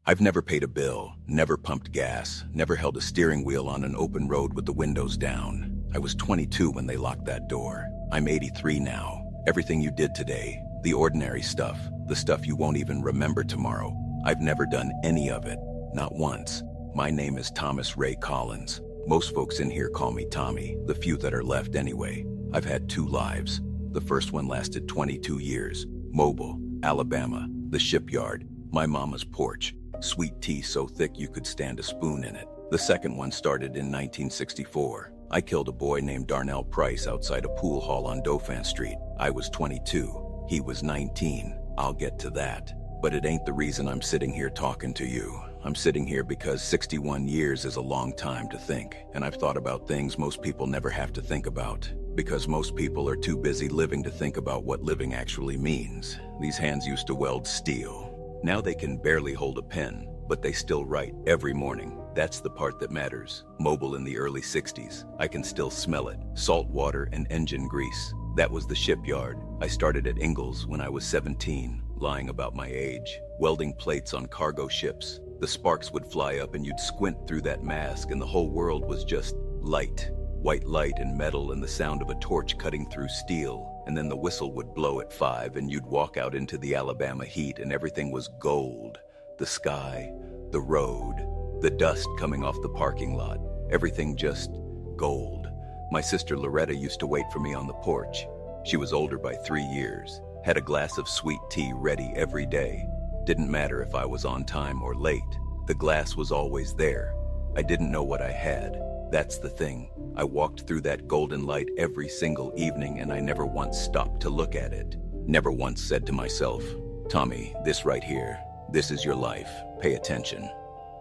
I've never paid a bill, never pumped gas, never held a steering wheel on an open road with the windows down. I was 22 when they locked that door. I'm 83 now. Everything you did today, the ordinary stuff, the stuff you won't even remember tomorrow, I've never done any of it. Not once. My name is Thomas Ray Collins. Most folks in here call me Tommy, the few that are left anyway. I've had 2 lives. The first one lasted 22 years. Mobile, Alabama, the shipyard, my mama's porch, sweet tea so thick you could stand a spoon in it. The second one started in 1964. I killed a boy named Darnell Price outside a pool hall on Dauphin Street. I was 22. He was 19. I'll get to that. But it ain't the reason I'm sitting here talking to you. I'm sitting here because 61 years is a long time to think, and I've thought about things most people never have to think about, because most people are too busy living to think about what living actually means. These hands used to weld steel. Now they can barely hold a pen, but they still write every morning. That's the part that matters. Mobile in the early 60s. I can still smell it. Salt water and engine grease. That was the shipyard. I started at Ingalls when I was 17, lying about my age, welding plates on cargo ships. The sparks would fly up and you'd squint through that mask and the whole world was just light. White light and metal and the sound of a torch cutting through steel. And then the whistle would blow at 5 and you'd walk out into the Alabama heat and everything was gold. The sky, the road, the dust coming off the parking lot. Everything just gold. My sister Loretta used to wait for me on the porch. She was older by 3 years, had a glass of sweet tea ready every day. Didn't matter if I was on time or late. The glass was always there. I didn't know what I had. That's the thing. I walked through that golden light every single evening and I never once stopped to look at it. Never once said to myself, Tommy, this right here, this is your life. Pay attention.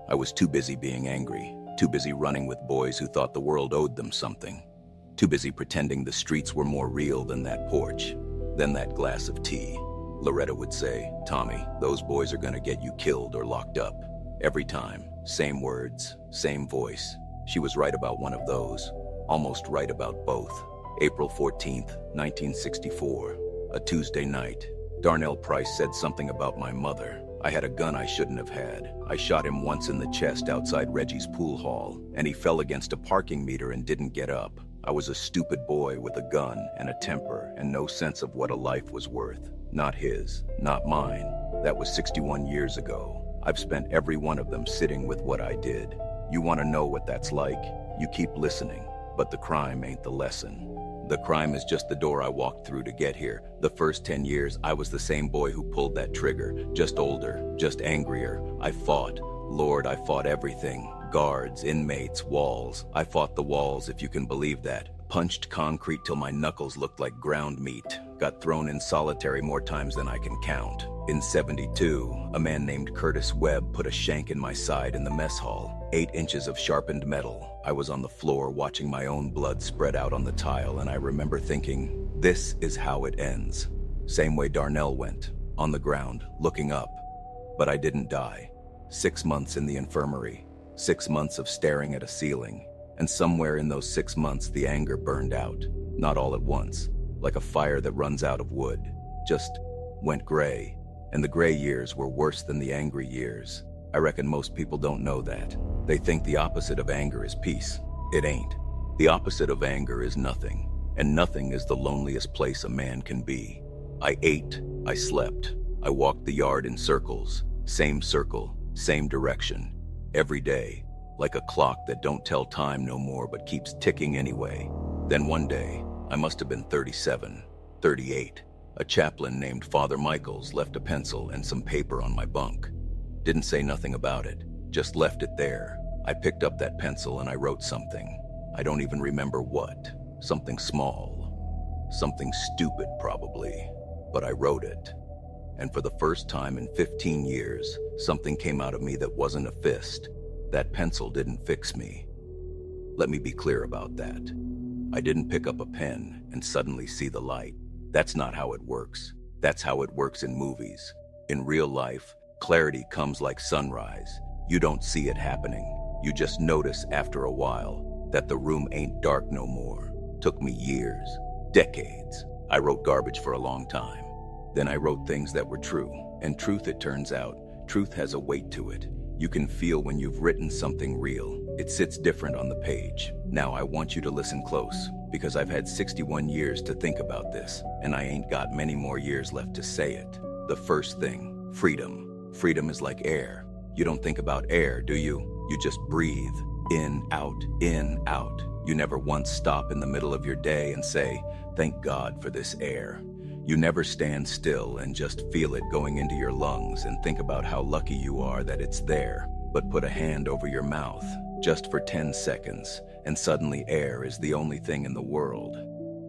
I was too busy being angry, too busy running with boys who thought the world owed them something, too busy pretending the streets were more real than that porch, than that glass of tea. Loretta would say, Tommy, those boys are gonna get you killed or locked up. Every time, same words, same voice. She was right about one of those, almost right about both. April 14th, 1964, a Tuesday night. Darnell Price said something about my mother. I had a gun I shouldn't have had. I shot him once in the chest outside Reggie's pool hall, and he fell against a parking meter and didn't get up. I was a stupid boy with a gun and a temper and no sense of what a life was worth. Not his, not mine. That was 61 years ago. I've spent every one of them sitting with what I did. You want to know what that's like? You keep listening, but the crime ain't the lesson. The crime is just the door I walked through to get here. The first 10 years, I was the same boy who pulled that trigger, just older, just angrier. I fought. Lord, I fought everything. Guards, inmates, walls. I fought the walls, if you can believe that. Punched concrete till my knuckles looked like ground meat. Got thrown in solitary more times than I can count. In 72, a man named Curtis Webb put a shank in my side in the mess hall. 8 inches of sharpened metal. I was on the floor watching my own blood spread out on the tile, and I remember thinking, this is how it ends. Same way Darnell went, on the ground, looking up. But I didn't die. 6 months in the infirmary. 6 months of staring at a ceiling. And somewhere in those 6 months, the anger burned out. Not all at once, like a fire that runs out of wood. Just went gray. And the gray years were worse than the angry years. I reckon most people don't know that. They think the opposite of anger is peace. It ain't. The opposite of anger is nothing. And nothing is the loneliest place a man can be. I ate. I slept. I walked the yard in circles. Same circle, same direction. Every day. Like a clock that don't tell time no more but keeps ticking anyway. Then one day, I must have been 37, 38. A chaplain named Father Michaels left a pencil and some paper on my bunk. Didn't say nothing about it, just left it there. I picked up that pencil and I wrote something. I don't even remember what. Something small. Something stupid probably. But I wrote it. And for the first time in 15 years, something came out of me that wasn't a fist. That pencil didn't fix me. Let me be clear about that. I didn't pick up a pen and suddenly see the light. That's not how it works. That's how it works in movies. In real life, clarity comes like sunrise. You don't see it happening. You just notice after a while that the room ain't dark no more. Took me years, decades. I wrote garbage for a long time. Then I wrote things that were true. And truth, it turns out, Truth has a weight to it. You can feel when you've written something real. It sits different on the page. Now I want you to listen close, because I've had 61 years to think about this, and I ain't got many more years left to say it. The first thing, freedom. Freedom is like air. You don't think about air, do you? You just breathe. In, out, in, out. You never once stop in the middle of your day and say, thank God for this air. You never stand still and just feel it going into your lungs and think about how lucky you are that it's there, but put a hand over your mouth just for 10 seconds, and suddenly air is the only thing in the world.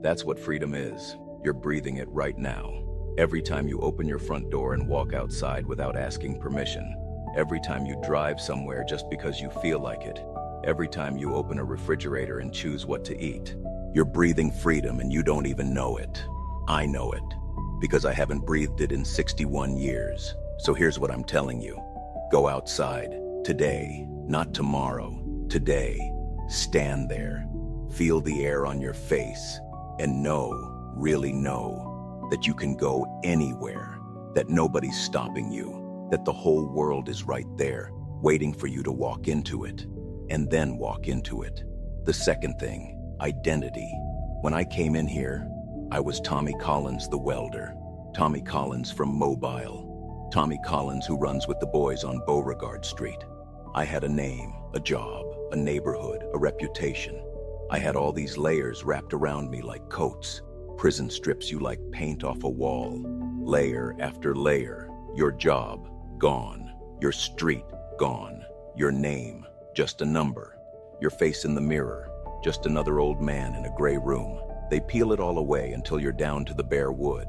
That's what freedom is. You're breathing it right now. Every time you open your front door and walk outside without asking permission. Every time you drive somewhere just because you feel like it. Every time you open a refrigerator and choose what to eat. You're breathing freedom and you don't even know it. I know it, because I haven't breathed it in 61 years. So here's what I'm telling you. Go outside, today, not tomorrow, today. Stand there, feel the air on your face, and know, really know, that you can go anywhere, that nobody's stopping you, that the whole world is right there, waiting for you to walk into it, and then walk into it. The second thing, identity. When I came in here, I was Tommy Collins the welder, Tommy Collins from Mobile, Tommy Collins who runs with the boys on Beauregard Street. I had a name, a job, a neighborhood, a reputation. I had all these layers wrapped around me like coats. Prison strips you like paint off a wall. Layer after layer. Your job, gone. Your street, gone. Your name, just a number. Your face in the mirror, just another old man in a gray room. They peel it all away until you're down to the bare wood,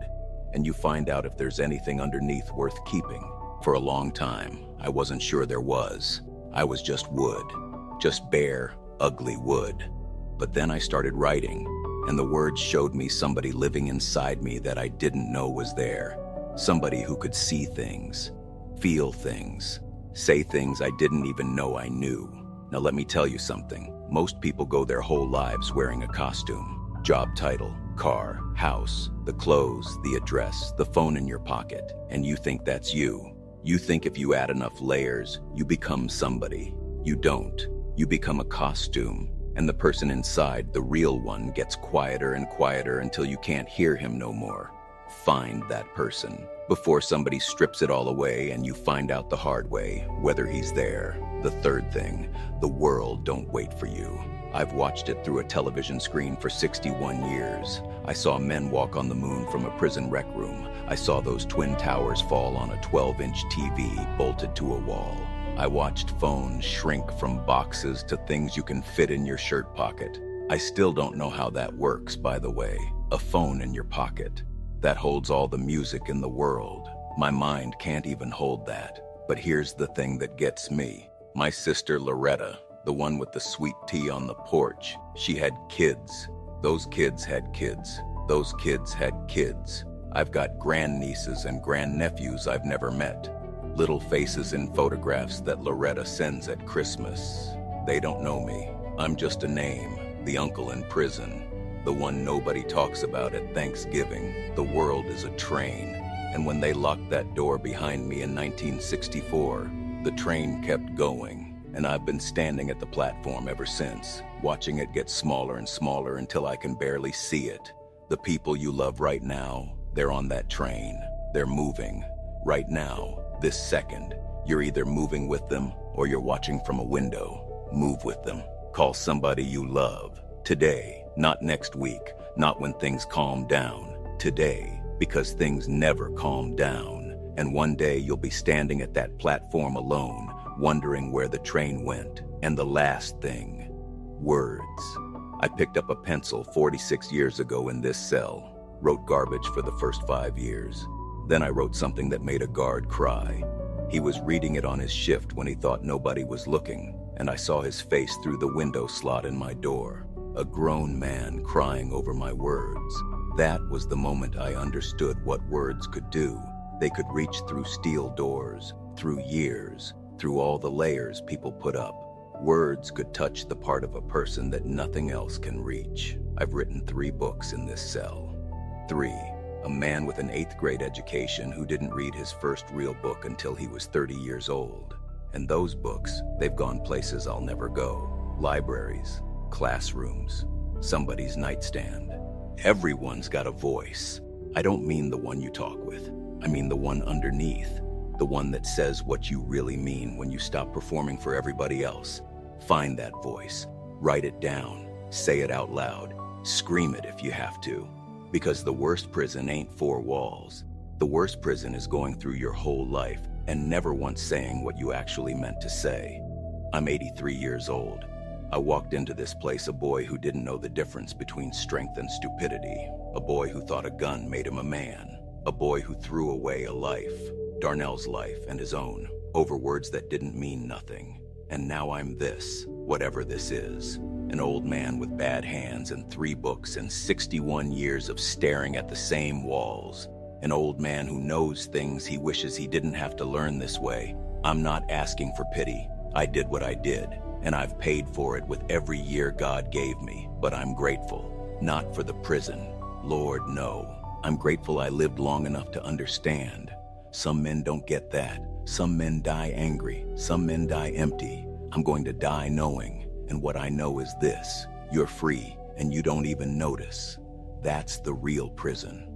and you find out if there's anything underneath worth keeping. For a long time, I wasn't sure there was. I was just wood, just bare, ugly wood. But then I started writing, and the words showed me somebody living inside me that I didn't know was there. Somebody who could see things, feel things, say things I didn't even know I knew. Now let me tell you something. Most people go their whole lives wearing a costume. Job title, car, house, the clothes, the address, the phone in your pocket, and you think that's you. You think if you add enough layers, you become somebody. You don't. You become a costume, and the person inside, the real one, gets quieter and quieter until you can't hear him no more. Find that person before somebody strips it all away and you find out the hard way whether he's there. The third thing, the world don't wait for you. I've watched it through a television screen for 61 years. I saw men walk on the moon from a prison rec room. I saw those twin towers fall on a 12-inch TV bolted to a wall. I watched phones shrink from boxes to things you can fit in your shirt pocket. I still don't know how that works, by the way. A phone in your pocket. That holds all the music in the world. My mind can't even hold that. But here's the thing that gets me. My sister Loretta, the one with the sweet tea on the porch, she had kids. Those kids had kids. Those kids had kids. I've got grandnieces and grandnephews I've never met. Little faces in photographs that Loretta sends at Christmas. They don't know me. I'm just a name, the uncle in prison, the one nobody talks about at Thanksgiving. The world is a train, and when they locked that door behind me in 1964, the train kept going. And I've been standing at the platform ever since, watching it get smaller and smaller until I can barely see it. The people you love right now, they're on that train. They're moving. Right now, this second. You're either moving with them or you're watching from a window. Move with them. Call somebody you love. Today, not next week, not when things calm down. Today, because things never calm down. And one day you'll be standing at that platform alone, wondering where the train went. And the last thing, words. I picked up a pencil 46 years ago in this cell, wrote garbage for the first 5 years. Then I wrote something that made a guard cry. He was reading it on his shift when he thought nobody was looking, and I saw his face through the window slot in my door. A grown man crying over my words. That was the moment I understood what words could do. They could reach through steel doors, through years, through all the layers people put up. Words could touch the part of a person that nothing else can reach. I've written 3 books in this cell. 3. A man with an 8th grade education who didn't read his first real book until he was 30 years old. And those books, they've gone places I'll never go. Libraries, classrooms, somebody's nightstand. Everyone's got a voice. I don't mean the one you talk with. I mean the one underneath. The one that says what you really mean when you stop performing for everybody else. Find that voice. Write it down. Say it out loud. Scream it if you have to. Because the worst prison ain't 4 walls. The worst prison is going through your whole life and never once saying what you actually meant to say. I'm 83 years old. I walked into this place a boy who didn't know the difference between strength and stupidity. A boy who thought a gun made him a man. A boy who threw away a life, Darnell's life and his own, over words that didn't mean nothing. And now I'm this, whatever this is. An old man with bad hands and 3 books and 61 years of staring at the same walls. An old man who knows things he wishes he didn't have to learn this way. I'm not asking for pity. I did what I did, and I've paid for it with every year God gave me. But I'm grateful, not for the prison. Lord, no. I'm grateful I lived long enough to understand. Some men don't get that. Some men die angry. Some men die empty. I'm going to die knowing. And what I know is this: you're free, and you don't even notice. That's the real prison.